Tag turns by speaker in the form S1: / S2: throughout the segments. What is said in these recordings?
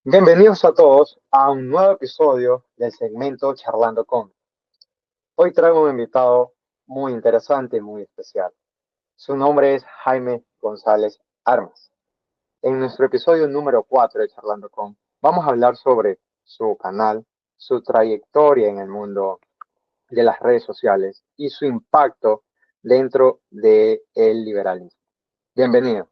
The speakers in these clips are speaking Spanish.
S1: Bienvenidos a todos a un nuevo episodio del segmento Charlando con. Hoy traigo un invitado muy interesante y muy especial. Su nombre es Jaime González Armas. En nuestro episodio número 4 de Charlando con, vamos a hablar sobre su canal, su trayectoria en el mundo de las redes sociales y su impacto dentro del liberalismo. Bienvenido.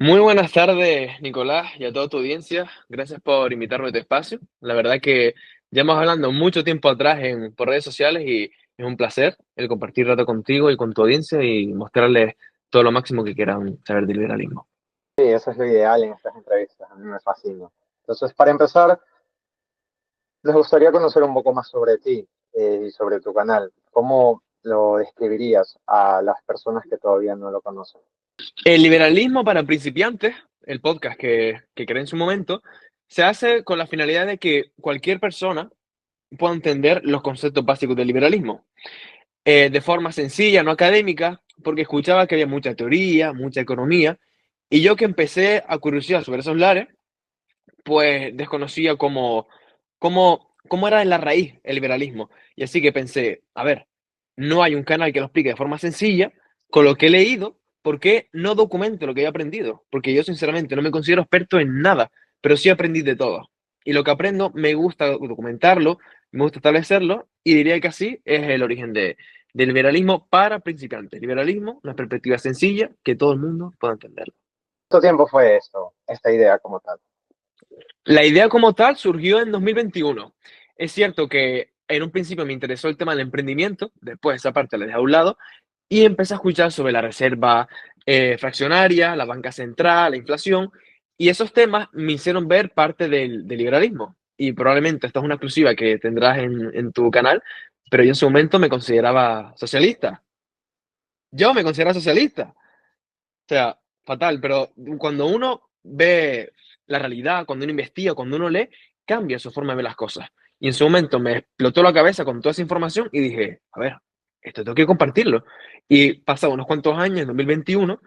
S2: Muy buenas tardes, Nicolás, y a toda tu audiencia. Gracias por invitarme a tu espacio. La verdad que ya hemos hablando mucho tiempo atrás por redes sociales y es un placer el compartir rato contigo y con tu audiencia y mostrarles todo lo máximo que quieran saber del liberalismo.
S1: Sí, eso es lo ideal en estas entrevistas. A mí me fascina. Entonces, para empezar, les gustaría conocer un poco más sobre ti y sobre tu canal. ¿Cómo lo describirías a las personas que todavía no lo conocen?
S2: El liberalismo para principiantes, el podcast que creé en su momento, se hace con la finalidad de que cualquier persona pueda entender los conceptos básicos del liberalismo. De forma sencilla, no académica, porque escuchaba que había mucha teoría, mucha economía, y yo que empecé a curiosear sobre esos lares, pues desconocía cómo era en la raíz el liberalismo. Y así que pensé, a ver, no hay un canal que lo explique de forma sencilla, con lo que he leído, ¿por qué no documento lo que he aprendido? Porque yo sinceramente no me considero experto en nada, pero sí aprendí de todo. Y lo que aprendo me gusta documentarlo, me gusta establecerlo, y diría que así es el origen del liberalismo para principiantes. Liberalismo, una perspectiva sencilla que todo el mundo pueda entender.
S1: ¿Cuánto tiempo fue esto, esta idea como tal?
S2: La idea como tal surgió en 2021. Es cierto que en un principio me interesó el tema del emprendimiento, después esa parte la dejé a un lado y empecé a escuchar sobre la reserva fraccionaria, la banca central, la inflación, y esos temas me hicieron ver parte del liberalismo. Y probablemente esta es una exclusiva que tendrás en tu canal, pero yo en su momento me consideraba socialista. Yo me consideraba socialista. O sea, fatal, pero cuando uno ve la realidad, cuando uno investiga, cuando uno lee, cambia su forma de ver las cosas. Y en su momento me explotó la cabeza con toda esa información y dije, a ver, esto tengo que compartirlo. Y pasado unos cuantos años, en 2021,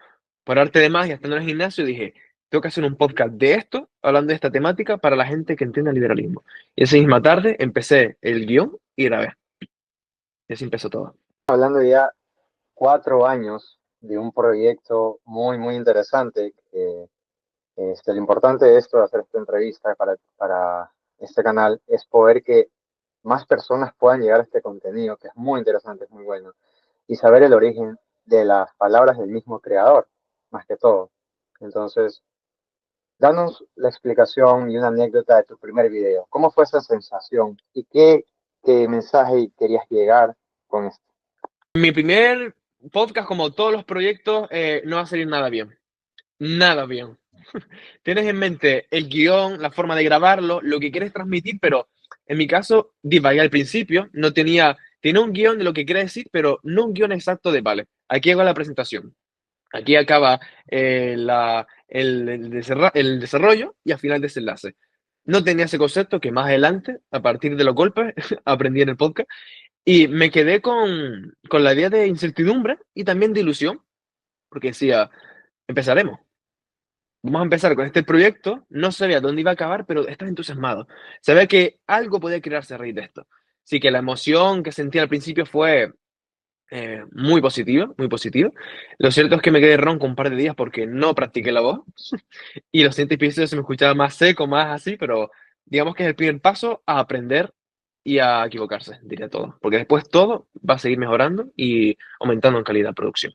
S2: por arte de magia, estando en el gimnasio, dije, tengo que hacer un podcast de esto, hablando de esta temática, para la gente que entiende el liberalismo. Y esa misma tarde empecé el guión y grabé. Y así empezó todo.
S1: Hablando ya 4 años de un proyecto muy, muy interesante. Lo importante de esto, de hacer esta entrevista para este canal, es poder que más personas puedan llegar a este contenido, que es muy interesante, es muy bueno, y saber el origen de las palabras del mismo creador, más que todo. Entonces, danos la explicación y una anécdota de tu primer video. ¿Cómo fue esa sensación y qué mensaje querías llegar con esto?
S2: Mi primer podcast, como todos los proyectos, no va a salir nada bien. Nada bien. Tienes en mente el guión, la forma de grabarlo, lo que quieres transmitir, pero en mi caso divagué al principio, no tenía un guión de lo que quería decir, pero no un guión exacto de, vale, aquí hago la presentación, aquí acaba el desarrollo y al final desenlace. No tenía ese concepto que más adelante, a partir de los golpes, aprendí en el podcast y me quedé con la idea de incertidumbre y también de ilusión, porque decía, empezaremos. Vamos a empezar con este proyecto, no sabía dónde iba a acabar, pero estaba entusiasmado. Sabía que algo podía crearse a raíz de esto. Así que la emoción que sentí al principio fue muy positiva, muy positiva. Lo cierto es que me quedé ronco un par de días porque no practiqué la voz y los siguientes episodios se me escuchaba más seco, más así, pero digamos que es el primer paso a aprender y a equivocarse, diría todo. Porque después todo va a seguir mejorando y aumentando en calidad de producción.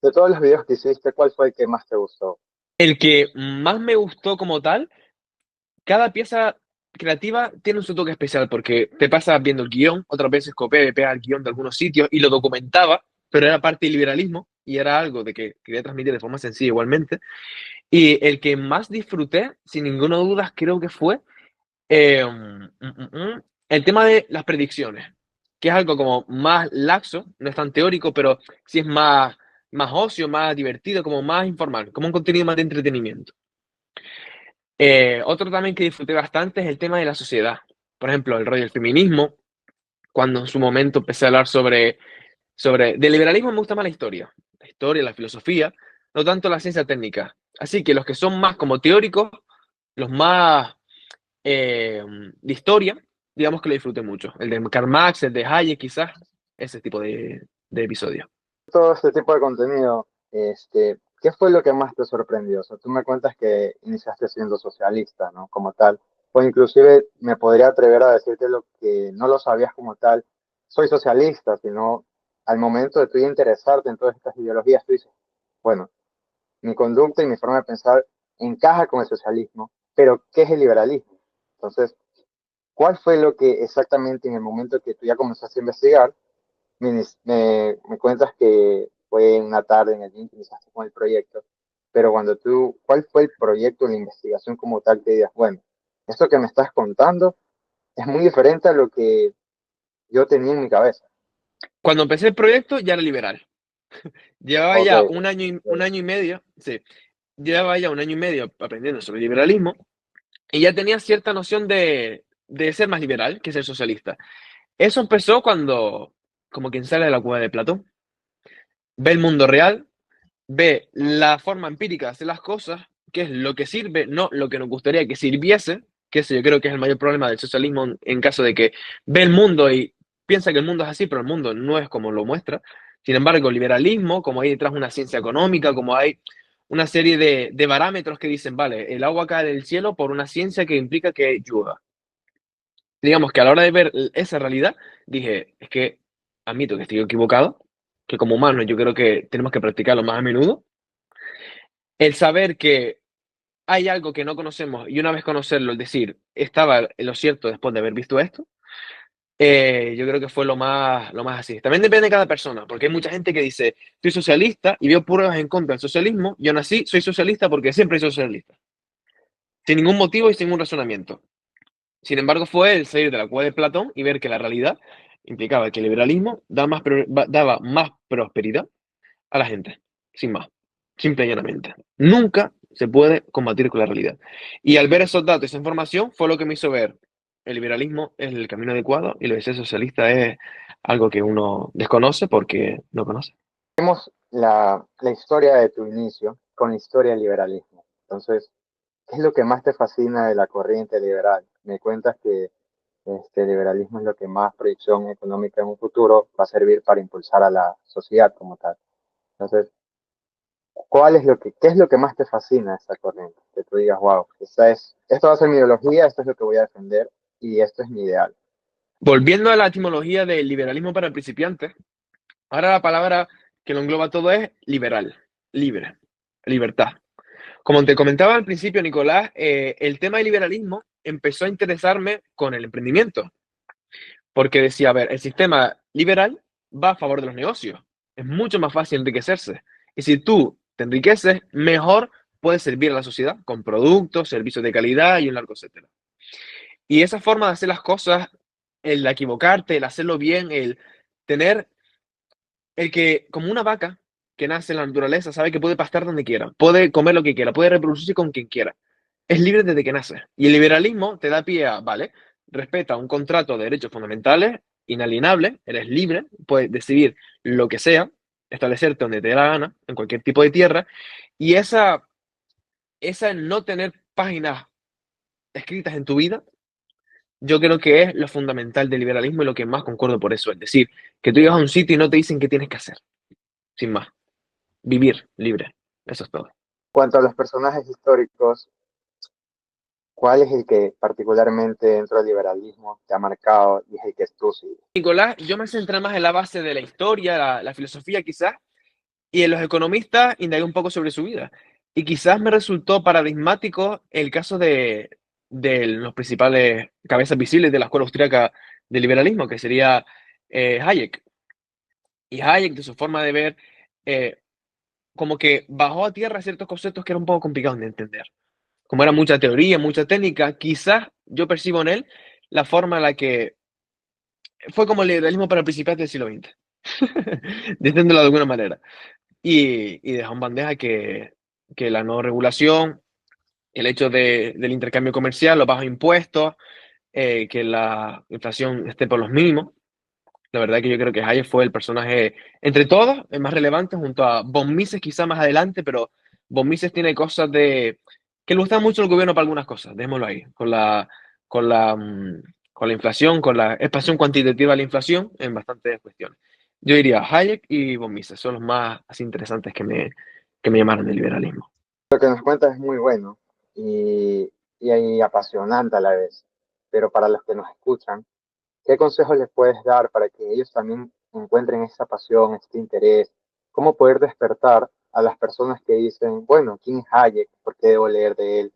S1: De todos los videos que hiciste, ¿cuál fue el que más te gustó?
S2: El que más me gustó como tal, cada pieza creativa tiene su toque especial porque te pasas viendo el guión, otras veces copié y pega el guión de algunos sitios y lo documentaba, pero era parte del liberalismo y era algo de que quería transmitir de forma sencilla igualmente. Y el que más disfruté, sin ninguna duda, creo que fue el tema de las predicciones, que es algo como más laxo, no es tan teórico, pero sí es más ocio, más divertido, como más informal, como un contenido más de entretenimiento. Otro también que disfruté bastante es el tema de la sociedad. Por ejemplo, el rol del feminismo, cuando en su momento empecé a hablar del liberalismo me gusta más la historia, la filosofía, no tanto la ciencia técnica. Así que los que son más como teóricos, los más de historia, digamos que lo disfruté mucho. El de Karl Marx, el de Hayek, quizás, ese tipo de episodios.
S1: Todo este tipo de contenido, ¿qué fue lo que más te sorprendió? O sea, tú me cuentas que iniciaste siendo socialista, ¿no? Como tal, o inclusive me podría atrever a decirte lo que no lo sabías como tal, soy socialista, sino al momento de tú interesarte en todas estas ideologías, tú dices, bueno, mi conducta y mi forma de pensar encaja con el socialismo, pero ¿qué es el liberalismo? Entonces, ¿cuál fue lo que exactamente en el momento que tú ya comenzaste a investigar, me cuentas que fue una tarde en el gym que iniciaste con el proyecto, pero ¿cuál fue el proyecto, la investigación como tal que digas, bueno, esto que me estás contando es muy diferente a lo que yo tenía en mi cabeza?
S2: Cuando empecé el proyecto ya era liberal. Llevaba
S1: Ok,
S2: ya un año y medio, sí, llevaba ya un año y medio aprendiendo sobre liberalismo y ya tenía cierta noción de ser más liberal que ser socialista. Eso empezó cuando, como quien sale de la cueva de Platón, ve el mundo real, ve la forma empírica de hacer las cosas, qué es lo que sirve, no lo que nos gustaría que sirviese, que eso yo creo que es el mayor problema del socialismo en caso de que ve el mundo y piensa que el mundo es así, pero el mundo no es como lo muestra. Sin embargo, el liberalismo, como hay detrás una ciencia económica, como hay una serie de parámetros que dicen, vale, el agua cae del cielo por una ciencia que implica que llueva. Digamos que a la hora de ver esa realidad, dije, es que admito que estoy equivocado, que como humanos yo creo que tenemos que practicarlo más a menudo. El saber que hay algo que no conocemos y una vez conocerlo, el decir, estaba en lo cierto después de haber visto esto, yo creo que fue lo más así. También depende de cada persona, porque hay mucha gente que dice, soy socialista y veo pruebas en contra del socialismo, yo nací, soy socialista porque siempre soy socialista, sin ningún motivo y sin un razonamiento. Sin embargo, fue el salir de la cueva de Platón y ver que la realidad implicaba que el liberalismo daba más prosperidad a la gente, sin más, simple y llanamente. Nunca se puede combatir con la realidad. Y al ver esos datos, esa información, fue lo que me hizo ver el liberalismo es el camino adecuado y lo de ser socialista es algo que uno desconoce porque no conoce.
S1: tenemos la historia de tu inicio con la historia del liberalismo. Entonces, ¿qué es lo que más te fascina de la corriente liberal? Me cuentas que el liberalismo es lo que más proyección económica en un futuro va a servir para impulsar a la sociedad como tal. Entonces, ¿qué es lo que más te fascina de esta corriente? Que tú digas, wow, esto va a ser mi ideología, esto es lo que voy a defender y esto es mi ideal.
S2: Volviendo a la etimología del liberalismo para principiantes, ahora la palabra que lo engloba todo es liberal, libre, libertad. Como te comentaba al principio, Nicolás, el tema del liberalismo empezó a interesarme con el emprendimiento, porque decía, a ver, el sistema liberal va a favor de los negocios, es mucho más fácil enriquecerse. Y si tú te enriqueces, mejor puedes servir a la sociedad con productos, servicios de calidad y un largo etcétera. Y esa forma de hacer las cosas, el equivocarte, el hacerlo bien, el tener, el que, como una vaca que nace en la naturaleza, sabe que puede pastar donde quiera, puede comer lo que quiera, puede reproducirse con quien quiera. Es libre desde que nace. Y el liberalismo te da pie a, vale, respeta un contrato de derechos fundamentales, inalienable, eres libre, puedes decidir lo que sea, establecerte donde te dé la gana, en cualquier tipo de tierra, y esa no tener páginas escritas en tu vida, yo creo que es lo fundamental del liberalismo y lo que más concuerdo por eso. Es decir, que tú llegas a un sitio y no te dicen qué tienes que hacer, sin más. Vivir libre. Eso es todo.
S1: En cuanto a los personajes históricos, ¿cuál es el que particularmente dentro del liberalismo te ha marcado y es el que tú sigues?
S2: Nicolás, yo me centré más en la base de la historia, la filosofía quizás, y en los economistas indagué un poco sobre su vida. Y quizás me resultó paradigmático el caso de los principales cabezas visibles de la escuela austríaca del liberalismo, que sería Hayek. Y Hayek, de su forma de ver, eh, como que bajó a tierra ciertos conceptos que eran un poco complicados de entender. Como era mucha teoría, mucha técnica, quizás yo percibo en él la forma en la que fue como el liberalismo para principiantes del siglo XX, diciéndolo de alguna manera. Y dejó en bandeja que la no regulación, el hecho del intercambio comercial, los bajos impuestos, que la inflación esté por los mínimos. La verdad que yo creo que Hayek fue el personaje, entre todos, el más relevante, junto a von Mises quizá más adelante, pero von Mises tiene cosas que le gusta mucho el gobierno para algunas cosas, démoslo ahí, con la, con la inflación, con la expansión cuantitativa de la inflación en bastantes cuestiones. Yo diría Hayek y von Mises, son los más así interesantes que me llamaron del liberalismo.
S1: Lo que nos cuentas es muy bueno y, y apasionante a la vez, pero para los que nos escuchan, ¿qué consejos les puedes dar para que ellos también encuentren esa pasión, este interés? ¿Cómo poder despertar a las personas que dicen, bueno, ¿quién es Hayek? ¿Por qué debo leer de él?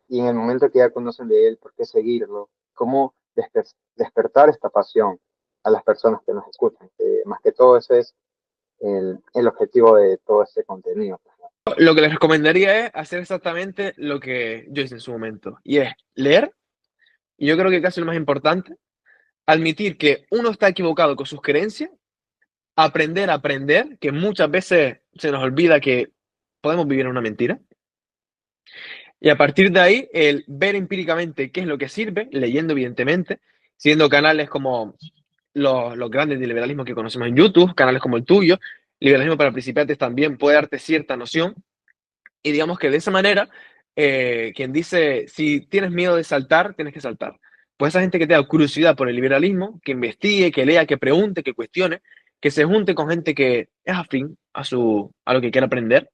S1: Y en el momento que ya conocen de él, ¿por qué seguirlo? ¿Cómo despertar esta pasión a las personas que nos escuchan? Que más que todo ese es el objetivo de todo este contenido.
S2: Lo que les recomendaría es hacer exactamente lo que yo hice en su momento, y es leer, y yo creo que casi lo más importante, admitir que uno está equivocado con sus creencias, aprender a aprender, que muchas veces se nos olvida que podemos vivir en una mentira, y a partir de ahí, el ver empíricamente qué es lo que sirve, leyendo evidentemente, siguiendo canales como los grandes de liberalismo que conocemos en YouTube, canales como el tuyo, Liberalismo para Principiantes también puede darte cierta noción, y digamos que de esa manera, quien dice, si tienes miedo de saltar, tienes que saltar. Pues esa gente que tenga curiosidad por el liberalismo, que investigue, que lea, que pregunte, que cuestione, que se junte con gente que es afín a lo que quiere aprender,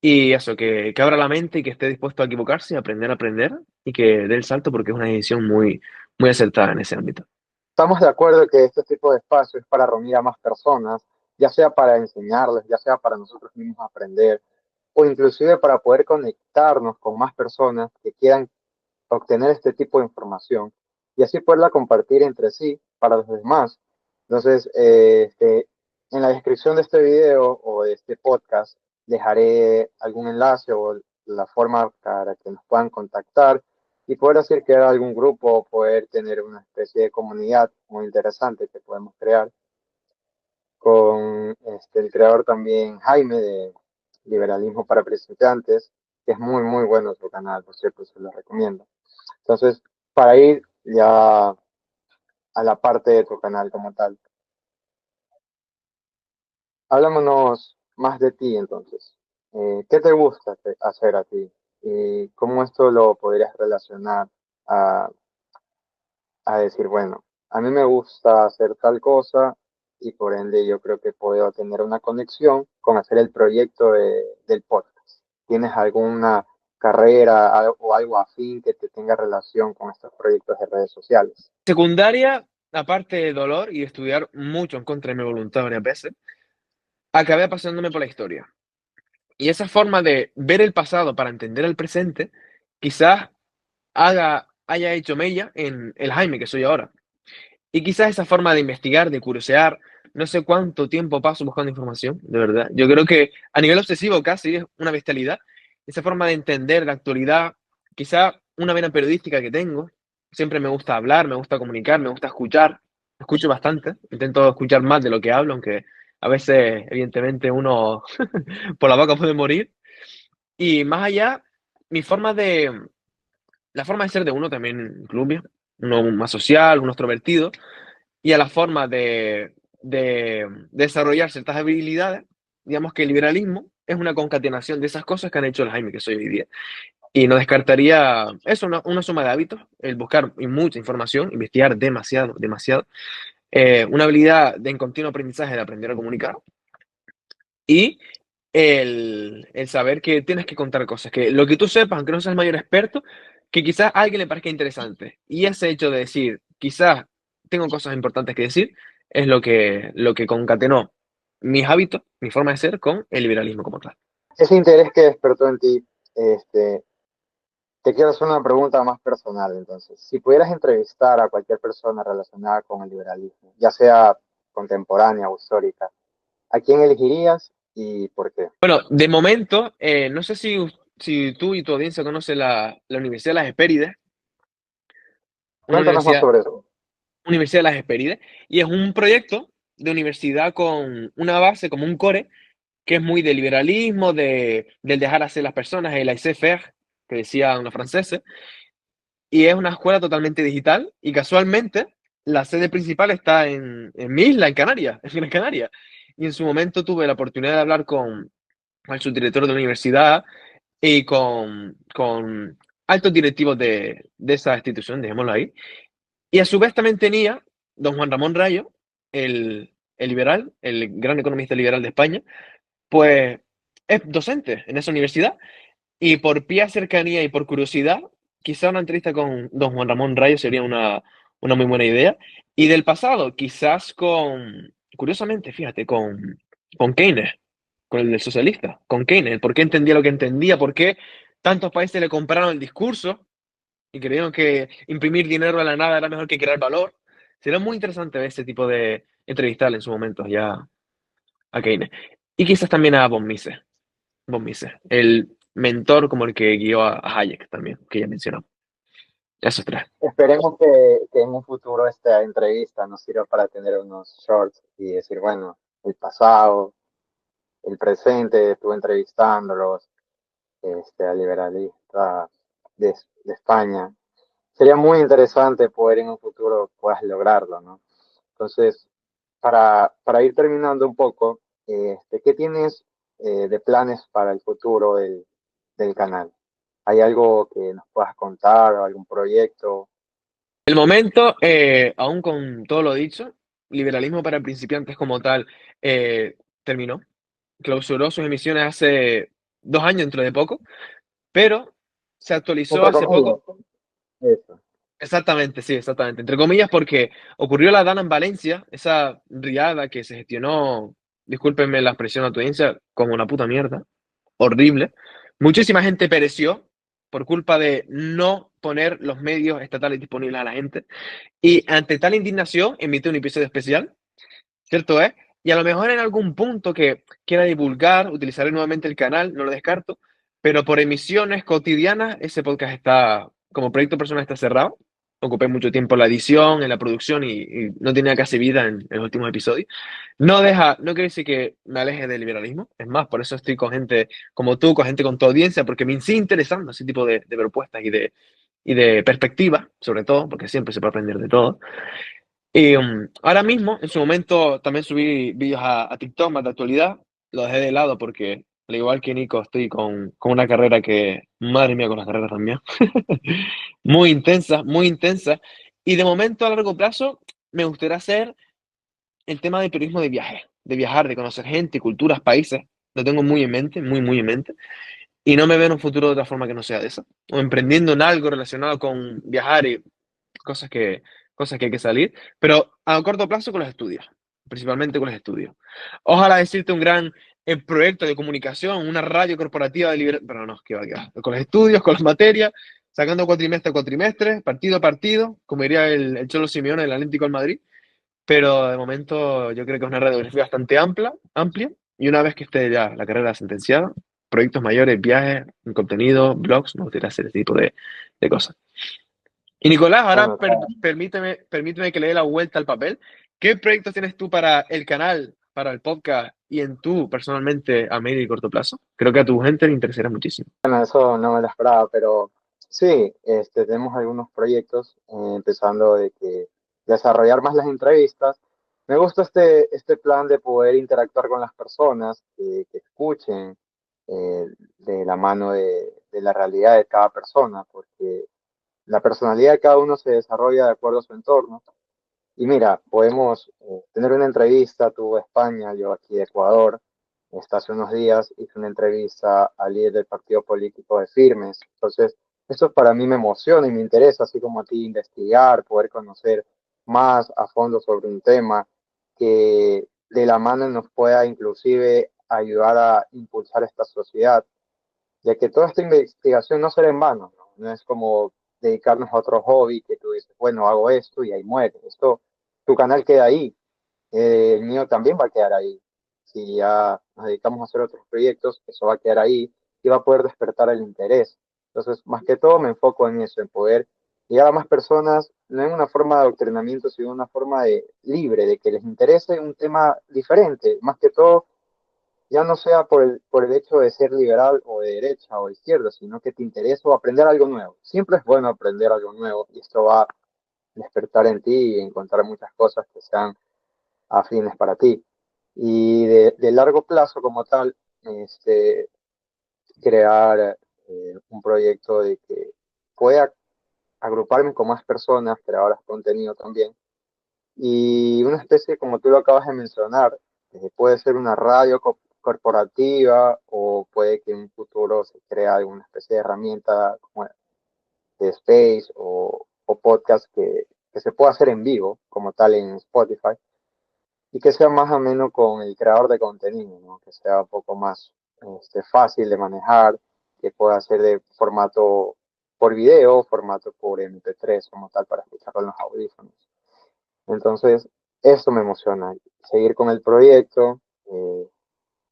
S2: y eso, que abra la mente y que esté dispuesto a equivocarse, a aprender, y que dé el salto porque es una decisión muy, muy acertada en ese ámbito.
S1: Estamos de acuerdo que este tipo de espacio es para reunir a más personas, ya sea para enseñarles, ya sea para nosotros mismos aprender, o inclusive para poder conectarnos con más personas que quieran obtener este tipo de información y así poderla compartir entre sí para los demás. Entonces, en la descripción de este video o de este podcast dejaré algún enlace o la forma para que nos puedan contactar y poder hacer crear algún grupo, poder tener una especie de comunidad muy interesante que podemos crear con el creador también Jaime de Liberalismo para Principiantes, que es muy, muy bueno su canal, por cierto, se lo recomiendo. Entonces, para ir ya a la parte de tu canal como tal, háblanos más de ti entonces. ¿Qué te gusta hacer a ti? ¿Y cómo esto lo podrías relacionar a, a decir, bueno, a mí me gusta hacer tal cosa y por ende yo creo que puedo tener una conexión con hacer el proyecto del podcast? ¿Tienes alguna carrera o algo afín que te tenga relación con estos proyectos de redes sociales?
S2: Secundaria, aparte de dolor y de estudiar mucho en contra de mi voluntad varias veces, acabé apasionándome por la historia. Y esa forma de ver el pasado para entender el presente, quizás haya hecho mella en el Jaime que soy ahora. Y quizás esa forma de investigar, de curiosear, no sé cuánto tiempo paso buscando información, de verdad. Yo creo que a nivel obsesivo casi es una bestialidad. Esa forma de entender la actualidad, quizá una vena periodística que tengo. Siempre me gusta hablar, me gusta comunicar, me gusta escuchar. Escucho bastante, intento escuchar más de lo que hablo, aunque a veces, evidentemente, uno por la boca puede morir. Y más allá, mi forma de, la forma de ser de uno también incluye, uno más social, uno extrovertido, y a la forma de desarrollar ciertas habilidades, digamos que el liberalismo es una concatenación de esas cosas que han hecho el Jaime que soy hoy día. Y no descartaría eso, una suma de hábitos, el buscar mucha información, investigar demasiado, demasiado, una habilidad de en continuo aprendizaje de aprender a comunicar y el saber que tienes que contar cosas, que lo que tú sepas, aunque no seas el mayor experto, que quizás a alguien le parezca interesante. Y ese hecho de decir, quizás tengo cosas importantes que decir, es lo que concatenó mis hábitos, mi forma de ser con el liberalismo como tal.
S1: Ese interés que despertó en ti, este, te quiero hacer una pregunta más personal, entonces. Si pudieras entrevistar a cualquier persona relacionada con el liberalismo, ya sea contemporánea o histórica, ¿a quién elegirías y por qué?
S2: Bueno, de momento, no sé si tú y tu audiencia conocen la Universidad de las Hespérides, una
S1: Cuéntanos más sobre eso.
S2: Universidad de las Hespérides, y es un proyecto de universidad con una base, como un core, que es muy de liberalismo, del dejar hacer las personas, el laissez-faire, que decía una francesa, y es una escuela totalmente digital, y casualmente la sede principal está en mi isla, en Canarias, en Gran Canaria. Y en su momento tuve la oportunidad de hablar con el subdirector de la universidad, y con altos directivos de esa institución, dejémoslo ahí. Y a su vez también tenía don Juan Ramón Rayo, el liberal, el gran economista liberal de España, pues es docente en esa universidad y por pía cercanía y por curiosidad, quizá una entrevista con don Juan Ramón Rayo sería una muy buena idea. Y del pasado, quizás curiosamente, fíjate, con Keynes, con el del socialista, con Keynes, por qué entendía lo que entendía, por qué tantos países le compraron el discurso y creyeron que imprimir dinero a la nada era mejor que crear valor. Será muy interesante ver ese tipo de entrevistar en su momento ya a Keynes. Y quizás también a von Mises, el mentor como el que guió a Hayek también, que ya mencionó. Esos tres.
S1: Esperemos que en un futuro esta entrevista nos sirva para tener unos shorts y decir, bueno, el pasado, el presente, estuve entrevistándolos, a liberalistas de España. Sería muy interesante poder en un futuro puedas lograrlo, ¿no? Entonces, para ir terminando un poco, ¿qué tienes de planes para el futuro del canal? ¿Hay algo que nos puedas contar, algún proyecto?
S2: El momento, aún con todo lo dicho, liberalismo para principiantes como tal terminó. Clausuró sus emisiones hace 2 años, dentro de poco, pero se actualizó
S1: Entre
S2: hace
S1: comillas,
S2: poco.
S1: eso.
S2: Exactamente, sí, exactamente. Entre comillas, porque ocurrió la Dana en Valencia, esa riada que se gestionó, discúlpenme la expresión a tu audiencia, como una puta mierda, horrible. Muchísima gente pereció por culpa de no poner los medios estatales disponibles a la gente. Y ante tal indignación, emite un episodio especial, ¿cierto es? Y a lo mejor en algún punto que quiera divulgar, utilizaré nuevamente el canal, no lo descarto, pero por emisiones cotidianas, ese podcast está, como proyecto personal, está cerrado. Ocupé mucho tiempo en la edición, en la producción y no tenía casi vida en los últimos episodios. No quiere decir que me aleje del liberalismo, es más, por eso estoy con gente como tú, con gente con tu audiencia, porque me sigue interesando ese tipo de propuestas y de perspectivas, sobre todo, porque siempre se puede aprender de todo. Y ahora mismo, en su momento, también subí vídeos a TikTok más de actualidad. Lo dejé de lado porque, al igual que Nico, estoy con una carrera que, madre mía, con las carreras también. Muy intensa, muy intensa. Y de momento, a largo plazo, me gustaría hacer el tema del turismo de viaje, de viajar, de conocer gente, culturas, países. Lo tengo muy en mente, muy, muy en mente. Y no me veo en un futuro de otra forma que no sea de eso. O emprendiendo en algo relacionado con viajar y cosas que, cosas que hay que salir, pero a corto plazo con los estudios, principalmente con los estudios. Ojalá decirte un gran proyecto de comunicación, una radio corporativa de libre, pero no, que va, que va. Con los estudios, con las materias, sacando cuatrimestre a cuatrimestre, partido a partido, como diría el Cholo Simeone del Atlético del Madrid, pero de momento yo creo que es una radiografía bastante amplia, y una vez que esté ya la carrera sentenciada, proyectos mayores, viajes, contenido, blogs, me gustaría hacer ese tipo de cosas. Y Nicolás, ahora
S1: Bueno,
S2: permíteme que le dé la vuelta al papel. ¿Qué proyectos tienes tú para el canal, para el podcast y en tú personalmente a medio y corto plazo? Creo que a tu gente le interesará muchísimo.
S1: bueno, eso no me lo esperaba, pero sí, tenemos algunos proyectos, empezando de que desarrollar más las entrevistas. Me gusta este plan de poder interactuar con las personas, que escuchen de la mano de la realidad de cada persona, porque la personalidad de cada uno se desarrolla de acuerdo a su entorno. Y mira, podemos tener una entrevista, tú de España, yo aquí de Ecuador. Hace unos días hice una entrevista al líder del partido político de Firmes. Entonces, esto para mí me emociona y me interesa, así como a ti, investigar, poder conocer más a fondo sobre un tema que de la mano nos pueda inclusive ayudar a impulsar esta sociedad, ya que toda esta investigación no será en vano, ¿no? No es como dedicarnos a otro hobby que tú dices, bueno, hago esto y ahí muere. Esto, tu canal queda ahí, el mío también va a quedar ahí. Si ya nos dedicamos a hacer otros proyectos, eso va a quedar ahí y va a poder despertar el interés. Entonces, más que todo me enfoco en eso, en poder llegar a más personas, no en una forma de adoctrinamiento, sino en una forma de libre, de que les interese un tema diferente, más que todo ya no sea por el hecho de ser liberal o de derecha o de izquierda, sino que te interesa aprender algo nuevo. Siempre es bueno aprender algo nuevo y esto va a despertar en ti y encontrar muchas cosas que sean afines para ti. Y de largo plazo como tal, este, crear un proyecto de que pueda agruparme con más personas, creadoras de contenido también, y una especie, como tú lo acabas de mencionar, puede ser una radio corporativa o puede que en un futuro se crea alguna especie de herramienta como de Space o podcast que se pueda hacer en vivo, como tal en Spotify, y que sea más ameno con el creador de contenido, ¿no? Que sea un poco más fácil de manejar, que pueda ser de formato por video, formato por MP3 como tal para escucharlo en los audífonos. Entonces, eso me emociona, seguir con el proyecto,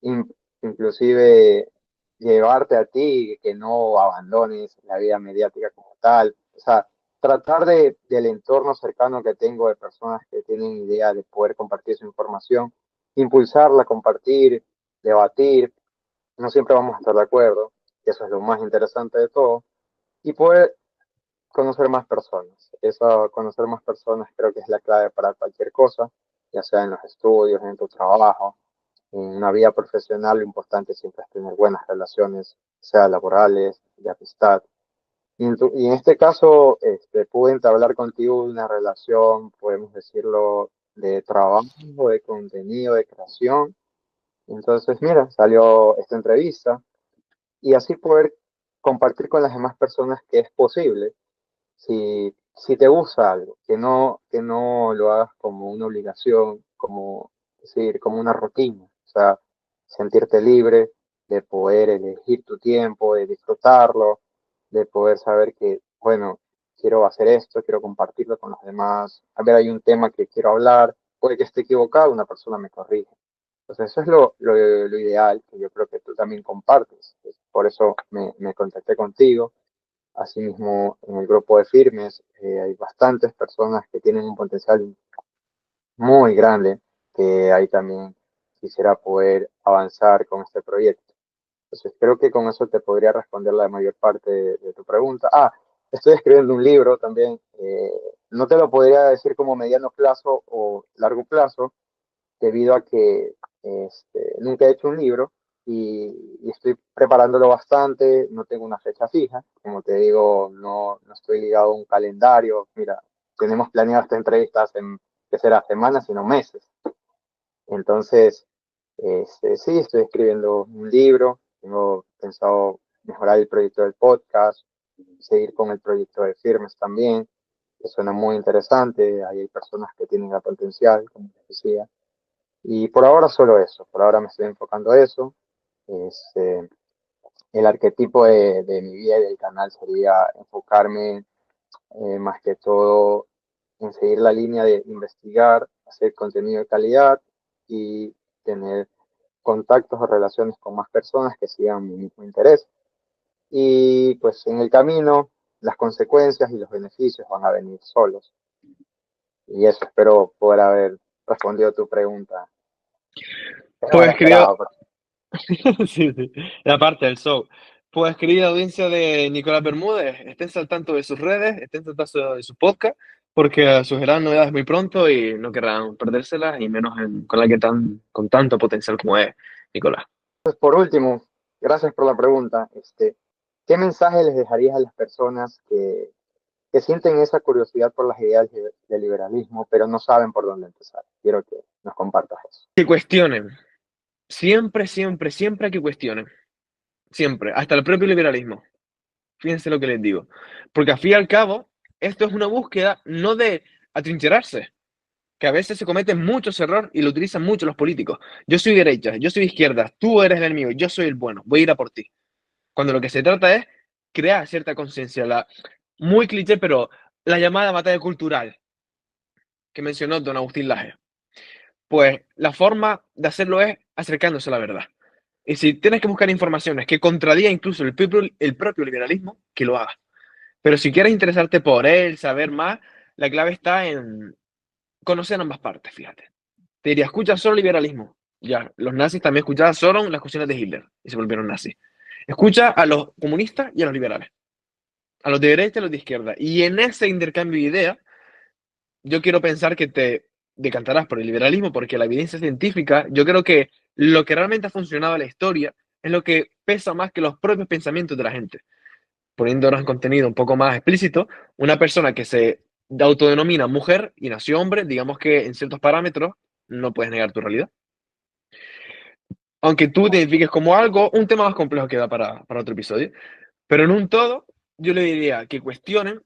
S1: in- inclusive llevarte a ti, que no abandones la vida mediática como tal, o sea, tratar del entorno cercano que tengo de personas que tienen idea de poder compartir su información, impulsarla, compartir, debatir, no siempre vamos a estar de acuerdo, que eso es lo más interesante de todo, y poder conocer más personas. Eso, conocer más personas creo que es la clave para cualquier cosa, ya sea en los estudios, en tu trabajo, en una vida profesional. Lo importante siempre es tener buenas relaciones, sea laborales, de amistad. Y en este caso, pude entablar contigo una relación, podemos decirlo, de trabajo, de contenido, de creación. Entonces, mira, salió esta entrevista y así poder compartir con las demás personas que es posible si te gusta algo, que no lo hagas como una obligación, como, decir, como una rutina. O sea, sentirte libre de poder elegir tu tiempo, de disfrutarlo, de poder saber que, bueno, quiero hacer esto, quiero compartirlo con los demás. A ver, hay un tema que quiero hablar, puede que esté equivocado, una persona me corrige. Entonces, eso es lo ideal, que yo creo que tú también compartes. Por eso me contacté contigo. Asimismo, en el grupo de firmes hay bastantes personas que tienen un potencial muy grande, que ahí también quisiera poder avanzar con este proyecto. Entonces, creo que con eso te podría responder la mayor parte de tu pregunta. Ah, estoy escribiendo un libro también. No te lo podría decir como mediano plazo o largo plazo, debido a que nunca he hecho un libro y estoy preparándolo bastante, no tengo una fecha fija, como te digo, no estoy ligado a un calendario. Mira, tenemos planeado esta entrevista hace, que será semanas, sino meses. Entonces, sí, estoy escribiendo un libro, tengo pensado mejorar el proyecto del podcast, seguir con el proyecto de firmes también, que suena muy interesante, ahí hay personas que tienen el potencial, como les decía. Y por ahora solo eso, por ahora me estoy enfocando a eso. Este, el arquetipo de mi vida y del canal sería enfocarme más que todo en seguir la línea de investigar, hacer contenido de calidad y tener contactos o relaciones con más personas que sigan mi mismo interés. Y pues en el camino las consecuencias y los beneficios van a venir solos. Y eso espero poder haber respondido a tu pregunta. Es más
S2: Pues, querido,
S1: esperado.
S2: sí, sí, la parte del show. Pues, querida audiencia de Nicolás Bermúdez, estén al tanto de sus redes, estén al tanto de su podcast, porque surgirán novedades muy pronto y no querrán perdérselas, y menos con alguien con tanto potencial como es Nicolás.
S1: Pues por último, gracias por la pregunta. ¿Qué mensaje les dejarías a las personas que sienten esa curiosidad por las ideas del liberalismo, pero no saben por dónde empezar? Quiero que nos compartas eso.
S2: Que cuestionen, siempre, siempre, siempre que cuestionen, siempre, hasta el propio liberalismo. Fíjense lo que les digo, porque al fin y al cabo, esto es una búsqueda no de atrincherarse, que a veces se cometen muchos errores y lo utilizan mucho los políticos. Yo soy derecha, yo soy izquierda, tú eres el enemigo, yo soy el bueno, voy a ir a por ti. Cuando lo que se trata es crear cierta conciencia, muy cliché, pero la llamada batalla cultural que mencionó don Agustín Laje. Pues la forma de hacerlo es acercándose a la verdad. Y si tienes que buscar informaciones que contradiga incluso el propio liberalismo, que lo hagas. Pero si quieres interesarte por él, saber más, la clave está en conocer ambas partes, fíjate. Te diría, escucha solo liberalismo. Ya, los nazis también escuchaban solo las cuestiones de Hitler y se volvieron nazis. Escucha a los comunistas y a los liberales, a los de derecha y a los de izquierda. Y en ese intercambio de ideas, yo quiero pensar que te decantarás por el liberalismo, porque la evidencia científica, yo creo que lo que realmente ha funcionado en la historia es lo que pesa más que los propios pensamientos de la gente. Poniéndonos en contenido un poco más explícito, una persona que se autodenomina mujer y nació hombre, digamos que en ciertos parámetros no puedes negar tu realidad. Aunque tú te identifiques como algo, un tema más complejo queda para otro episodio. Pero en un todo, yo le diría que cuestionen,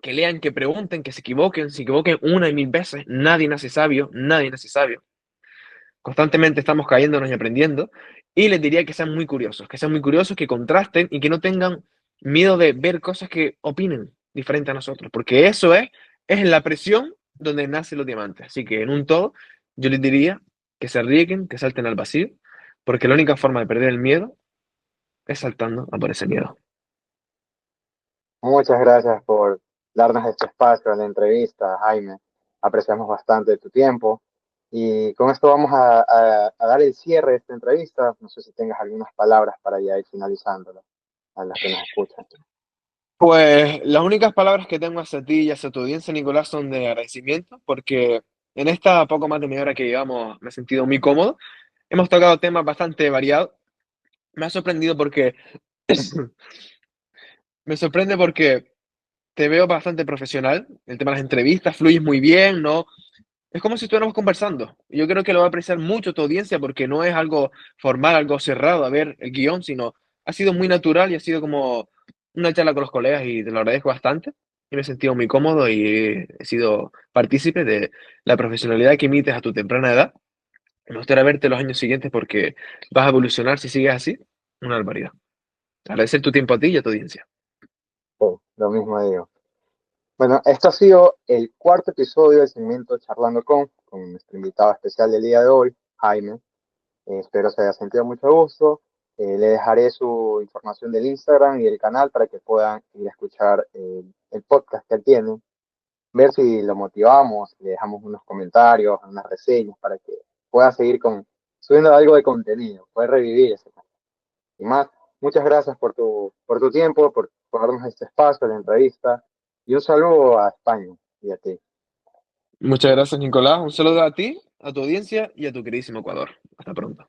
S2: que lean, que pregunten, que se equivoquen una y mil veces. Nadie nace sabio, nadie nace sabio. Constantemente estamos cayéndonos y aprendiendo. Y les diría que sean muy curiosos, que contrasten y que no tengan miedo de ver cosas que opinen diferente a nosotros, porque eso es en la presión donde nacen los diamantes. Así que en un todo, yo les diría que se arriesguen, que salten al vacío, porque la única forma de perder el miedo es saltando a por ese miedo.
S1: Muchas gracias por darnos este espacio en la entrevista, Jaime. Apreciamos bastante tu tiempo. Y con esto vamos a dar el cierre de esta entrevista. No sé si tengas algunas palabras para ya ir finalizándola a las que nos escuchan.
S2: Pues las únicas palabras que tengo hacia ti y hacia tu audiencia, Nicolás, son de agradecimiento, porque en esta poco más de media hora que llevamos me he sentido muy cómodo. Hemos tocado temas bastante variados. Me ha sorprendido porque me sorprende porque te veo bastante profesional. El tema de las entrevistas, fluyes muy bien, ¿no? Es como si estuviéramos conversando. Y yo creo que lo va a apreciar mucho tu audiencia porque no es algo formal, algo cerrado, a ver el guión, sino ha sido muy natural y ha sido como una charla con los colegas y te lo agradezco bastante. Y me he sentido muy cómodo y he sido partícipe de la profesionalidad que emites a tu temprana edad. Me gustaría verte los años siguientes porque vas a evolucionar si sigues así. Una barbaridad. Agradecer tu tiempo a ti y a tu audiencia.
S1: Sí, lo mismo digo. Bueno, esto ha sido el cuarto episodio del segmento Charlando con nuestro invitado especial del día de hoy, Jaime. Espero se haya sentido mucho gusto. Le dejaré su información del Instagram y del canal para que puedan ir a escuchar el podcast que él tiene, ver si lo motivamos, le dejamos unos comentarios, unas reseñas para que pueda seguir subiendo algo de contenido, puede revivir ese canal. Y más, muchas gracias por tu tiempo, por darnos este espacio, la entrevista, y un saludo a España y a ti.
S2: Muchas gracias, Nicolás. Un saludo a ti, a tu audiencia y a tu queridísimo Ecuador. Hasta pronto.